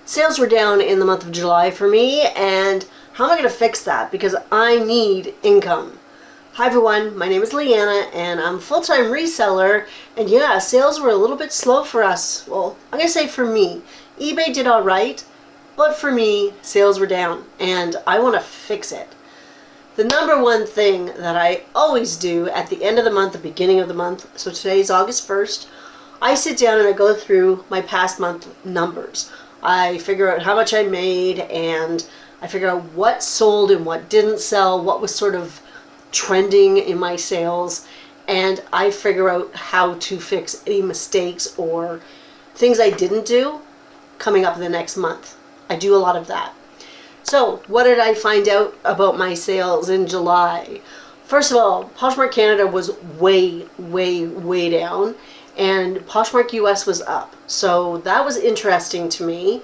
Sales were down in the month of July for me, and how am I going to fix that? Because I need income. Hi everyone, my name is Leanna and I'm a full-time reseller, and yeah, sales were a little bit slow for us. Well, I'm going to say for me. eBay did all right, but for me, sales were down and I want to fix it. The number one thing that I always do at the end of the month, the beginning of the month, so today's August 1st, I sit down and I go through my past month numbers. I figure out how much I made, and I figure out what sold and what didn't sell, what was sort of trending in my sales, and I figure out how to fix any mistakes or things I didn't do coming up in the next month. I do a lot of that. So what did I find out about my sales in July? First of all, Poshmark Canada was way down, and Poshmark US was up. So that was interesting to me.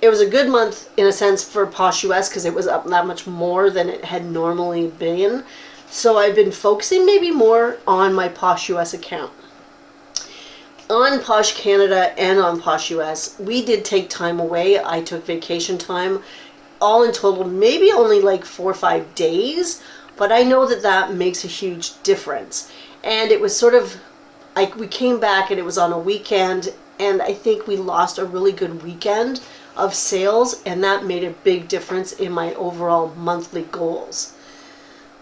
It was a good month in a sense for Posh US because it was up that much more than it had normally been. So I've been focusing maybe more on my Posh US account. On Posh Canada and on Posh US, we did take time away. I took vacation time. All in total, maybe only like 4 or 5 days, but I know that that makes a huge difference. And it was sort of like we came back and it was on a weekend, and I think we lost a really good weekend of sales, and that made a big difference in my overall monthly goals.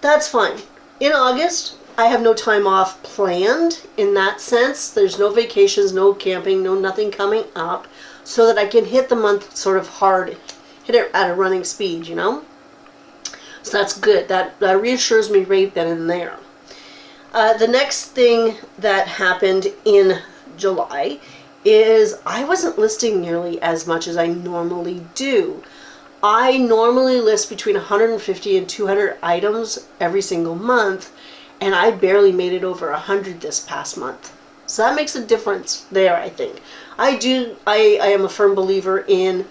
That's fine. In August, I have no time off planned in that sense. There's no vacations, no camping, no nothing coming up, so that I can hit the month sort of hard, hit it at a running speed, you know? So that's good. That reassures me right then and there. The next thing that happened in July is I wasn't listing nearly as much as I normally do. I normally list between 150 and 200 items every single month, and I barely made it over 100 this past month. So that makes a difference there, I think. I am a firm believer in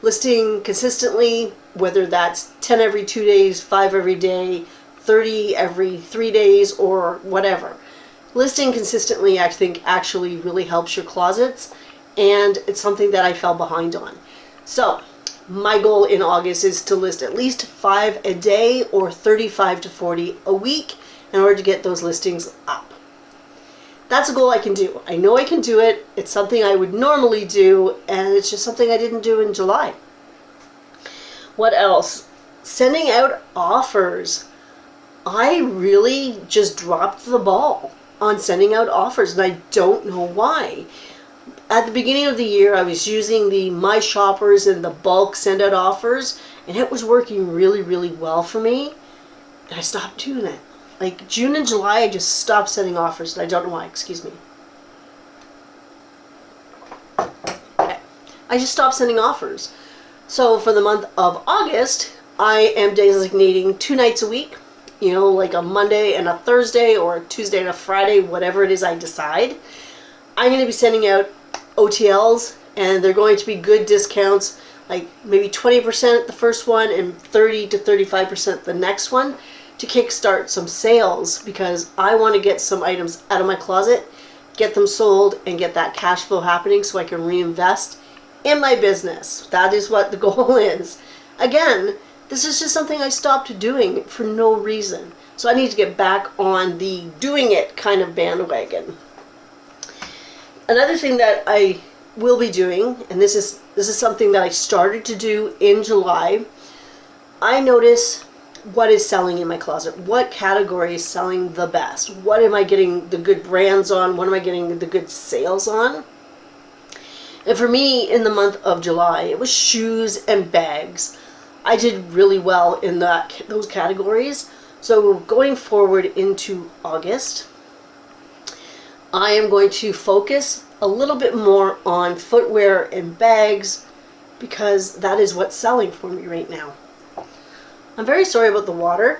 listing consistently, whether that's 10 every 2 days, 5 every day, 30 every 3 days, or whatever. Listing consistently, I think, actually really helps your closets, and it's something that I fell behind on. So my goal in August is to list at least 5 a day or 35 to 40 a week in order to get those listings up. That's a goal I can do. I know I can do it. It's something I would normally do, and it's just something I didn't do in July. What else? Sending out offers. I really just dropped the ball on sending out offers, and I don't know why. At the beginning of the year, I was using the My Shoppers and the bulk send out offers, and it was working really well for me, and I stopped doing it. Like June and July, I just stopped sending offers, and I don't know why. Excuse me. Okay. I just stopped sending offers. So for the month of August, I am designating 2 nights a week, you know, like a Monday and a Thursday, or a Tuesday and a Friday, whatever it is I decide. I'm going to be sending out OTLs, and they're going to be good discounts, like maybe 20% the first one and 30 to 35% the next one, to kickstart some sales, because I want to get some items out of my closet, get them sold, and get that cash flow happening so I can reinvest in my business. That is what the goal is. Again, this is just something I stopped doing for no reason. So I need to get back on the doing it kind of bandwagon. Another thing that I will be doing, and this is something that I started to do in July, I notice what is selling in my closet. What category is selling the best? What am I getting the good brands on? What am I getting the good sales on? And for me, in the month of July, it was shoes and bags. I did really well in those categories. So going forward into August, I am going to focus a little bit more on footwear and bags, because that is what's selling for me right now. I'm very sorry about the water,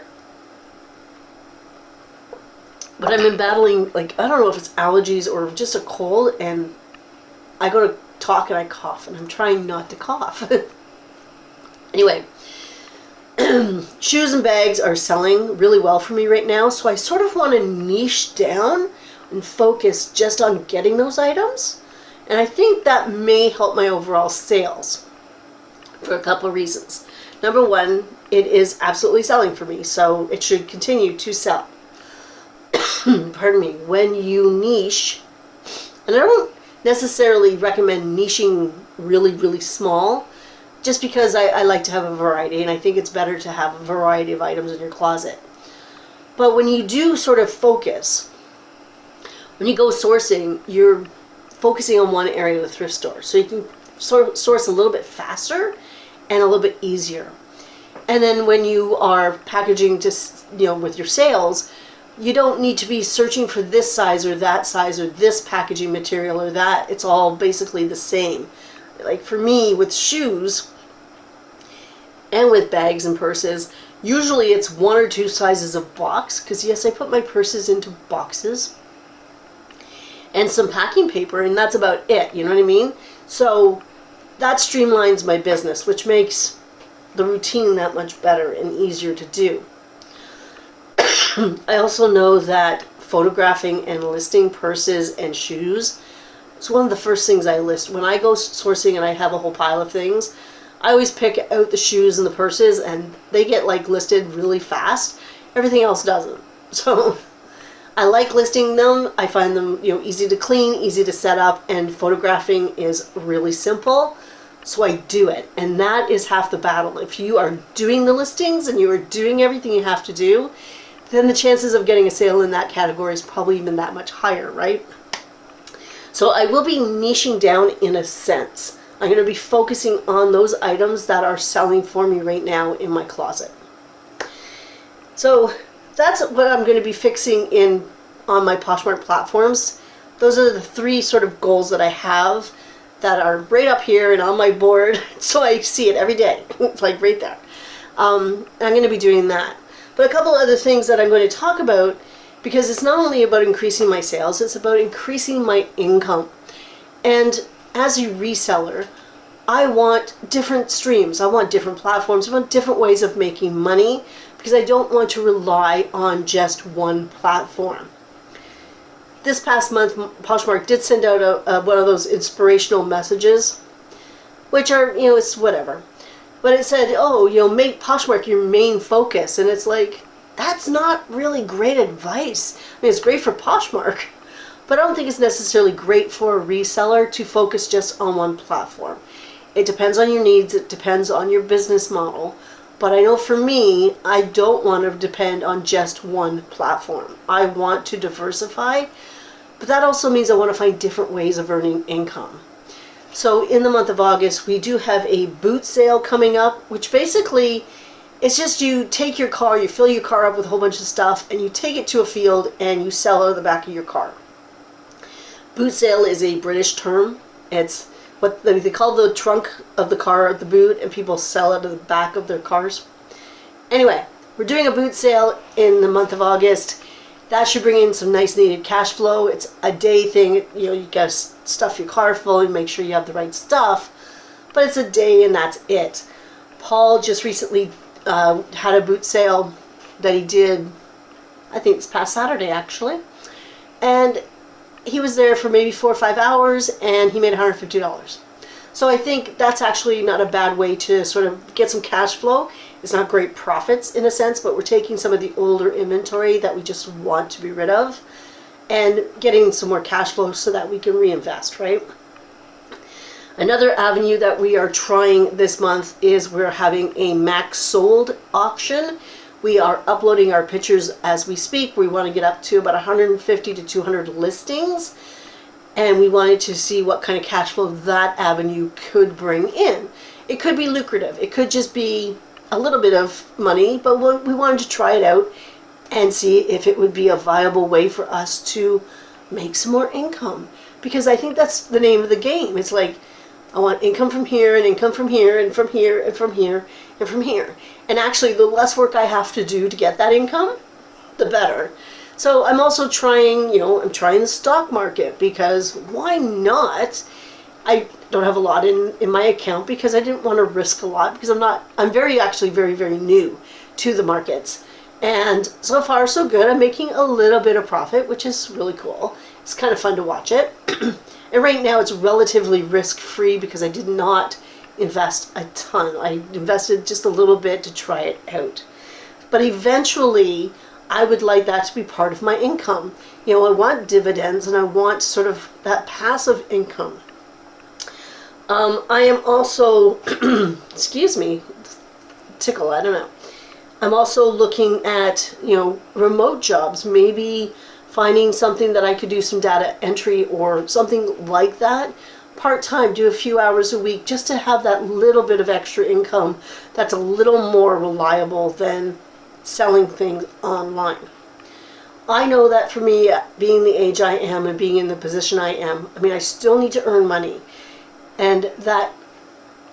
but I've been battling, like, I don't know if it's allergies or just a cold, and I go to talk and I cough, and I'm trying not to cough. Anyway, shoes and bags are selling really well for me right now, so I sort of want to niche down and focus just on getting those items, and I think that may help my overall sales. for a couple of reasons. Number one, it is absolutely selling for me, so it should continue to sell. Pardon me. When you niche, and I don't necessarily recommend niching really, really small, just because I like to have a variety, and I think it's better to have a variety of items in your closet. But when you do sort of focus, when you go sourcing, you're focusing on one area of the thrift store. So you can source a little bit faster and a little bit easier. And then when you are packaging with your sales, you don't need to be searching for this size or this packaging material or that. It's all basically the same. Like for me with shoes and with bags and purses, usually it's one or two sizes of box, because yes, I put my purses into boxes, and some packing paper, and that's about it, you know what I mean? So that streamlines my business, which makes the routine that much better and easier to do. I also know that photographing and listing purses and shoes, it's one of the first things I list. When I go sourcing and I have a whole pile of things, I always pick out the shoes and the purses, and they get listed really fast. Everything else doesn't. So I like listing them. I find them easy to clean, easy to set up, and photographing is really simple. So I do it, and that is half the battle. If you are doing the listings and you are doing everything you have to do, then the chances of getting a sale in that category is probably even that much higher, right? So I will be niching down in a sense. I'm going to be focusing on those items that are selling for me right now in my closet. So that's what I'm going to be fixing on my Poshmark platforms. Those are the three sort of goals that I have that are right up here and on my board, so I see it every day. It's right there. I'm going to be doing that. But a couple other things that I'm going to talk about, because it's not only about increasing my sales, it's about increasing my income. And as a reseller, I want different streams. I want different platforms. I want different ways of making money, because I don't want to rely on just one platform. This past month, Poshmark did send out one of those inspirational messages, which are, it's whatever. But it said, make Poshmark your main focus. And it's that's not really great advice. I mean, it's great for Poshmark, but I don't think it's necessarily great for a reseller to focus just on one platform. It depends on your needs. It depends on your business model. But I know for me, I don't want to depend on just one platform. I want to diversify, but that also means I want to find different ways of earning income. So in the month of August, we do have a boot sale coming up, which basically it's just you take your car, you fill your car up with a whole bunch of stuff, and you take it to a field and you sell out of the back of your car. Boot sale is a British term. It's what they call the trunk of the car the boot, and people sell out of the back of their cars. Anyway, we're doing a boot sale in the month of August. That should bring in some nice needed cash flow. It's a day thing. You gotta stuff your car full and make sure you have the right stuff. But it's a day and that's it. Paul just recently had a boot sale that he did, I think it's past Saturday actually. And he was there for maybe 4 or 5 hours and he made $150. So I think that's actually not a bad way to sort of get some cash flow. It's not great profits in a sense, but we're taking some of the older inventory that we just want to be rid of and getting some more cash flow so that we can reinvest, right? Another avenue that we are trying this month is we're having a MaxSold auction. We are uploading our pictures as we speak. We want to get up to about 150 to 200 listings. And we wanted to see what kind of cash flow that avenue could bring in. It could be lucrative. It could just be a little bit of money, but we wanted to try it out and see if it would be a viable way for us to make some more income. Because I think that's the name of the game. It's I want income from here and income from here and from here and from here and from here. And actually, the less work I have to do to get that income, the better. So I'm also trying, I'm trying the stock market, because why not? I don't have a lot in my account because I didn't want to risk a lot, because I'm very new to the markets. And so far so good. I'm making a little bit of profit, which is really cool. It's kind of fun to watch it. And right now it's relatively risk-free because I did not invest a ton. I invested just a little bit to try it out. But eventually, I would like that to be part of my income. You know, I want dividends and I want sort of that passive income. I am also, excuse me, tickle, I don't know. I'm also looking at, you know, remote jobs, maybe finding something that I could do some data entry or something like that. Part-time, do a few hours a week just to have that little bit of extra income that's a little more reliable than selling things online. I know that for me, being the age I am and being in the position I am, I mean, I still need to earn money. And that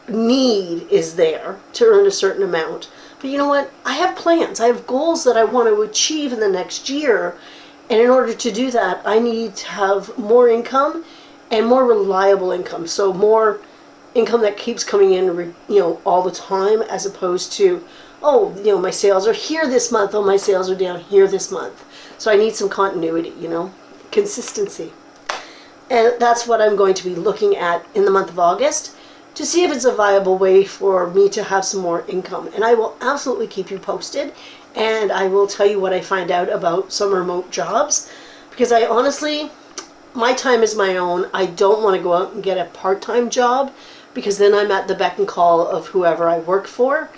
need is there to earn a certain amount. But you know what? I have plans. I have goals that I want to achieve in the next year. And in order to do that, I need to have more income and more reliable income. So more income that keeps coming in, you know, all the time, as opposed to, oh, you know, my sales are here this month. Oh, my sales are down here this month. So I need some continuity, you know, consistency. And that's what I'm going to be looking at in the month of August to see if it's a viable way for me to have some more income. And I will absolutely keep you posted. And I will tell you what I find out about some remote jobs. Because I honestly, my time is my own. I don't want to go out and get a part-time job because then I'm at the beck and call of whoever I work for.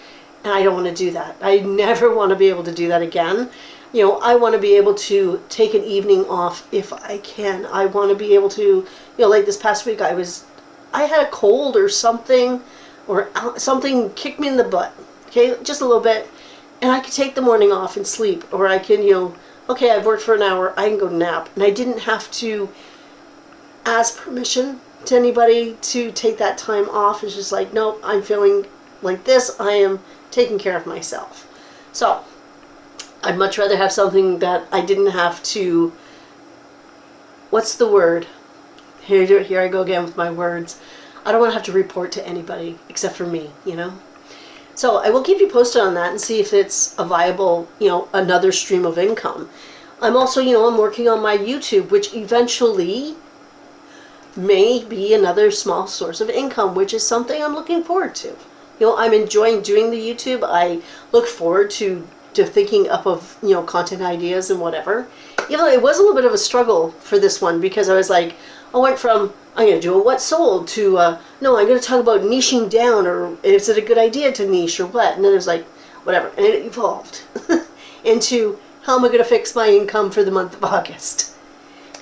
And I don't want to do that. I never want to be able to do that again. You know, I want to be able to take an evening off if I can. I want to be able to, you know, like this past week I had a cold or something kicked me in the butt, okay, just a little bit, and I could take the morning off and sleep, or I can, you know, okay, I've worked for an hour, I can go nap, and I didn't have to ask permission to anybody to take that time off. It's just like, nope, I'm feeling like this, I am taking care of myself. So I'd much rather have something that I didn't have to, what's the word? Here I go again with my words. I don't want to have to report to anybody except for me, you know? So I will keep you posted on that and see if it's a viable, you know, another stream of income. I'm also, you know, I'm working on my YouTube, which eventually may be another small source of income, which is something I'm looking forward to. You know, I'm enjoying doing the YouTube. I look forward to thinking up of, you know, content ideas and whatever. You know, it was a little bit of a struggle for this one because I was like, I went from, I'm going to do a what sold to, no, I'm going to talk about niching down, or is it a good idea to niche or what? And then it was like, whatever. And it evolved into how am I going to fix my income for the month of August.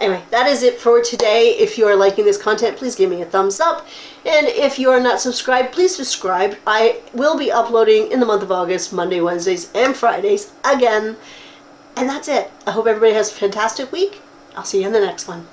Anyway, that is it for today. If you are liking this content, please give me a thumbs up. And if you are not subscribed, please subscribe. I will be uploading in the month of August, Monday, Wednesdays, and Fridays again. And that's it. I hope everybody has a fantastic week. I'll see you in the next one.